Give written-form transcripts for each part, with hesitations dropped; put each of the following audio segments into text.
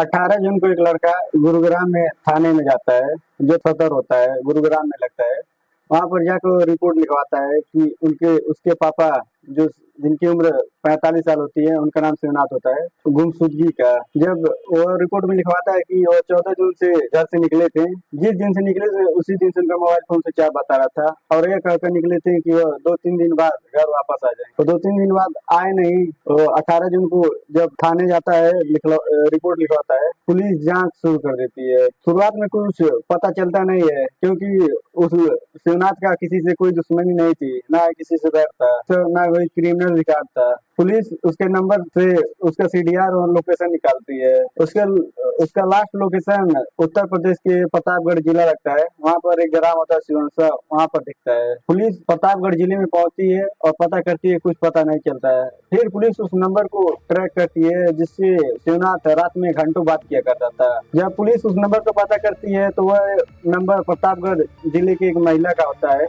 18 जून को एक लड़का गुरुग्राम में थाने में जाता है, जो सदर होता है गुरुग्राम में लगता है। वहां पर जाकर रिपोर्ट लिखवाता है कि उनके उसके पापा जो जिनकी उम्र 45 साल होती है, उनका नाम शिवनाथ होता है, गुमशुदगी का। जब वो रिपोर्ट में लिखवाता है कि वो 14 जून से घर से निकले थे, जिस दिन से निकले थे उसी दिन से उनका मोबाइल फोन स्विच ऑफ बता रहा था, और ये कहकर निकले थे कि वो 2-3 दिन बाद घर वापस आ जाए। तो 2-3 दिन बाद आए नहीं। तो 18 जून को जब थाने जाता है, रिपोर्ट लिखवाता है, पुलिस जांच शुरू कर देती है। शुरुआत में कुछ पता चलता नहीं है, क्योंकि उस शिवनाथ का किसी से कोई दुश्मनी नहीं थी, ना किसी से डर था, तो ना कोई क्रिमिनल रिकॉर्ड था। पुलिस उसके नंबर से उसका सीडीआर और लोकेशन निकालती है। उसका लास्ट लोकेशन उत्तर प्रदेश के प्रतापगढ़ जिला लगता है। वहाँ पर एक ग्राम होता है शिवंसा, वहाँ पर दिखता है। पुलिस प्रतापगढ़ जिले में पहुंचती है और पता करती है, कुछ पता नहीं चलता है। फिर पुलिस उस नंबर को ट्रैक करती है जिससे शिवनाथ रात में घंटों बात किया करता था। जब पुलिस उस नंबर को पता करती है तो वह नंबर प्रतापगढ़ जिले की एक महिला का होता है,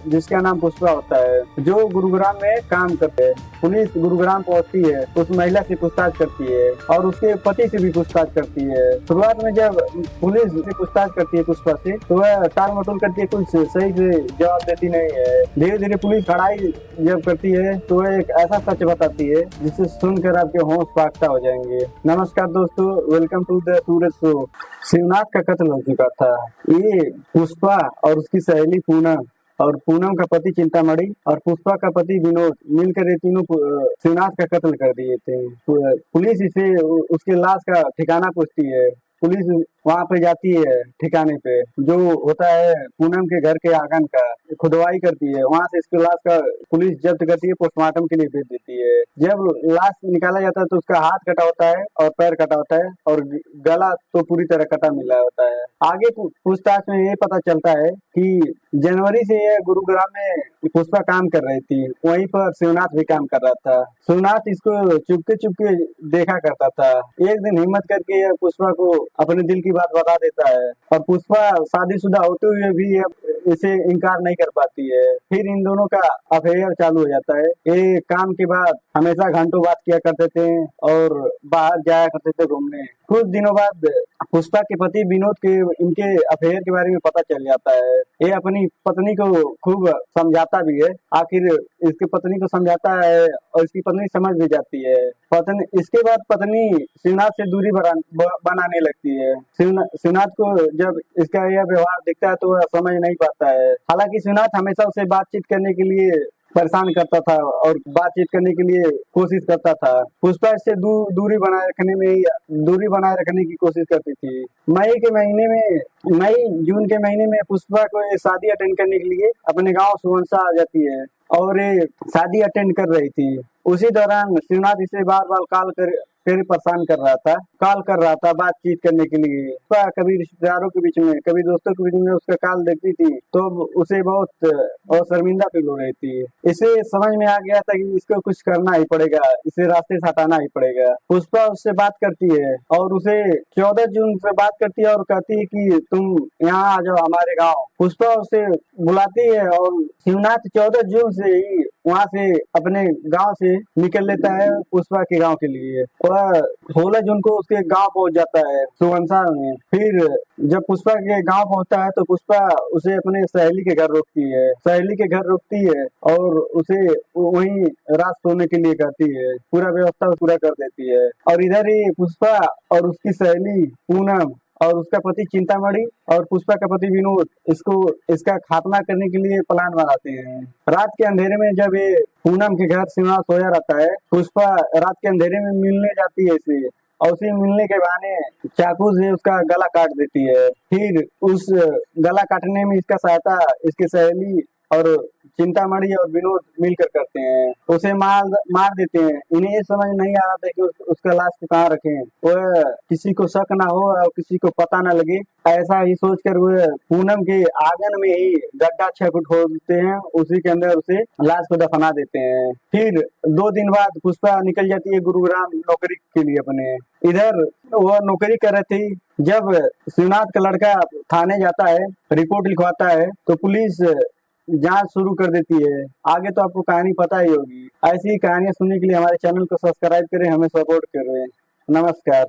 जिसका नाम पुष्पा होता है, जो गुरुग्राम में काम करते हैं। पुलिस गुरुग्राम पहुंचती है, उस महिला से पूछताछ करती है और उसके पति से भी पूछताछ करती है। शुरुआत में जब पुलिस से पूछताछ करती है पुष्पा से, तो वह टाल मटोल करती है, कुछ सही से जवाब देती नहीं है। धीरे धीरे पुलिस कड़ाई जब करती है तो वह एक ऐसा सच बताती है जिसे सुनकर आपके होश फाख्ता हो जाएंगे। नमस्कार दोस्तों, welcome to the Suraj show. Shivnath का कत्ल हो चुका था। ये पुष्पा और उसकी सहेली पूनम और पूनम का पति चिंतामणि और पुष्पा का पति विनोद मिलकर ये तीनों शिवनाथ का कत्ल कर दिए थे। पुलिस इसे उसके लाश का ठिकाना पूछती है। पुलिस वहां पे जाती है ठिकाने पे, जो होता है पूनम के घर के आंगन का, खुदवाई करती है। वहां से इसके लाश का पुलिस जब्त करती है, पोस्टमार्टम के लिए भेज देती है। जब लाश निकाला जाता है तो उसका हाथ कटा होता है और पैर कटा होता है और गला तो पूरी तरह कटा मिला होता है। आगे पूछताछ में ये पता चलता है कि जनवरी से यह गुरुग्राम में पुष्पा काम कर रही थी, वहीं पर शिवनाथ भी काम कर रहा था। शिवनाथ इसको चुपके चुपके देखा करता था। एक दिन हिम्मत करके यह पुष्पा को अपने दिल की बात बता देता है, और पुष्पा शादीशुदा होते हुए भी इसे इनकार नहीं कर पाती है। फिर इन दोनों का अफेयर चालू हो जाता है। ये काम के बाद हमेशा घंटों बात किया करते थे और बाहर जाया करते थे घूमने। कुछ दिनों बाद पुष्पा के पति विनोद के इनके अफेयर के बारे में पता चल जाता है। ये अपनी पत्नी को खूब समझाता भी है। आखिर इसकी पत्नी को समझाता है और इसकी पत्नी समझ भी जाती है। पत्नी इसके बाद पत्नी शिवनाथ से दूरी बनाने लगती है। शिवनाथ को जब इसका यह व्यवहार दिखता है तो वह समझ नहीं पाता है। हालांकि शिवनाथ हमेशा उसे बातचीत करने के लिए परेशान करता था और बातचीत करने के लिए कोशिश करता था। पुष्पा इससे दूरी बनाए रखने की कोशिश करती थी। मई जून के महीने में पुष्पा को ये शादी अटेंड करने के लिए अपने गांव सुवंसा आ जाती है और ये शादी अटेंड कर रही थी। उसी दौरान शिवनाथ इसे बार बार फिर परेशान कॉल कर रहा था बातचीत करने के लिए। कभी रिश्तेदारों के बीच में, कभी दोस्तों के बीच में उसका कॉल देखती थी तो उसे बहुत और शर्मिंदा फील हो रही थी। इसे समझ में आ गया था कि इसको कुछ करना ही पड़ेगा, इसे रास्ते से हटाना ही पड़ेगा। पुष्पा उससे बात करती है और उसे 14 जून से बात करती है और कहती है कि तुम यहाँ आ जाओ हमारे गाँव। पुष्पा उसे बुलाती है और शिवनाथ 14 जून से ही वहाँ से अपने गांव से निकल लेता है पुष्पा के गांव के लिए। वह 16 जून को उसके गांव पहुंच जाता है सुवंसा में। फिर जब पुष्पा के गांव पहुंचता है तो पुष्पा उसे अपने सहेली के घर रोकती है और उसे वहीं रात सोने के लिए कहती है। पूरा व्यवस्था पूरा कर देती है। और इधर ही पुष्पा और उसकी सहेली पूनम और उसका पति चिंतामणि और पुष्पा का पति विनोद इसका खात्मा करने के लिए प्लान बनाते हैं। रात के अंधेरे में जब ये पूनम के घर शिवनाथ सोया रहता है, पुष्पा रात के अंधेरे में मिलने जाती है इसे, और उसे मिलने के बहाने चाकू से उसका गला काट देती है। फिर उस गला काटने में इसका सहायता इसकी सहेली और चिंतामणि और विनोद मिलकर करते हैं। उसे मार देते हैं। इन्हें ये समझ नहीं आ रहा था कि उसका लाश को कहाँ रखें, वह किसी को शक ना हो और किसी को पता ना लगे। ऐसा ही सोचकर वह पूनम के आंगन में ही गड्ढा 6 फुट खोदते हैं, उसी के अंदर उसे लाश को दफना देते हैं। फिर 2 दिन बाद पुष्पा निकल जाती है गुरुग्राम नौकरी के लिए अपने। इधर वह नौकरी कर रही थी। जब शिवनाथ का लड़का थाने जाता है, रिपोर्ट लिखवाता है, तो पुलिस जांच शुरू कर देती है। आगे तो आपको कहानी पता ही होगी। ऐसी ही कहानियां सुनने के लिए हमारे चैनल को सब्सक्राइब करें, हमें सपोर्ट करें। नमस्कार।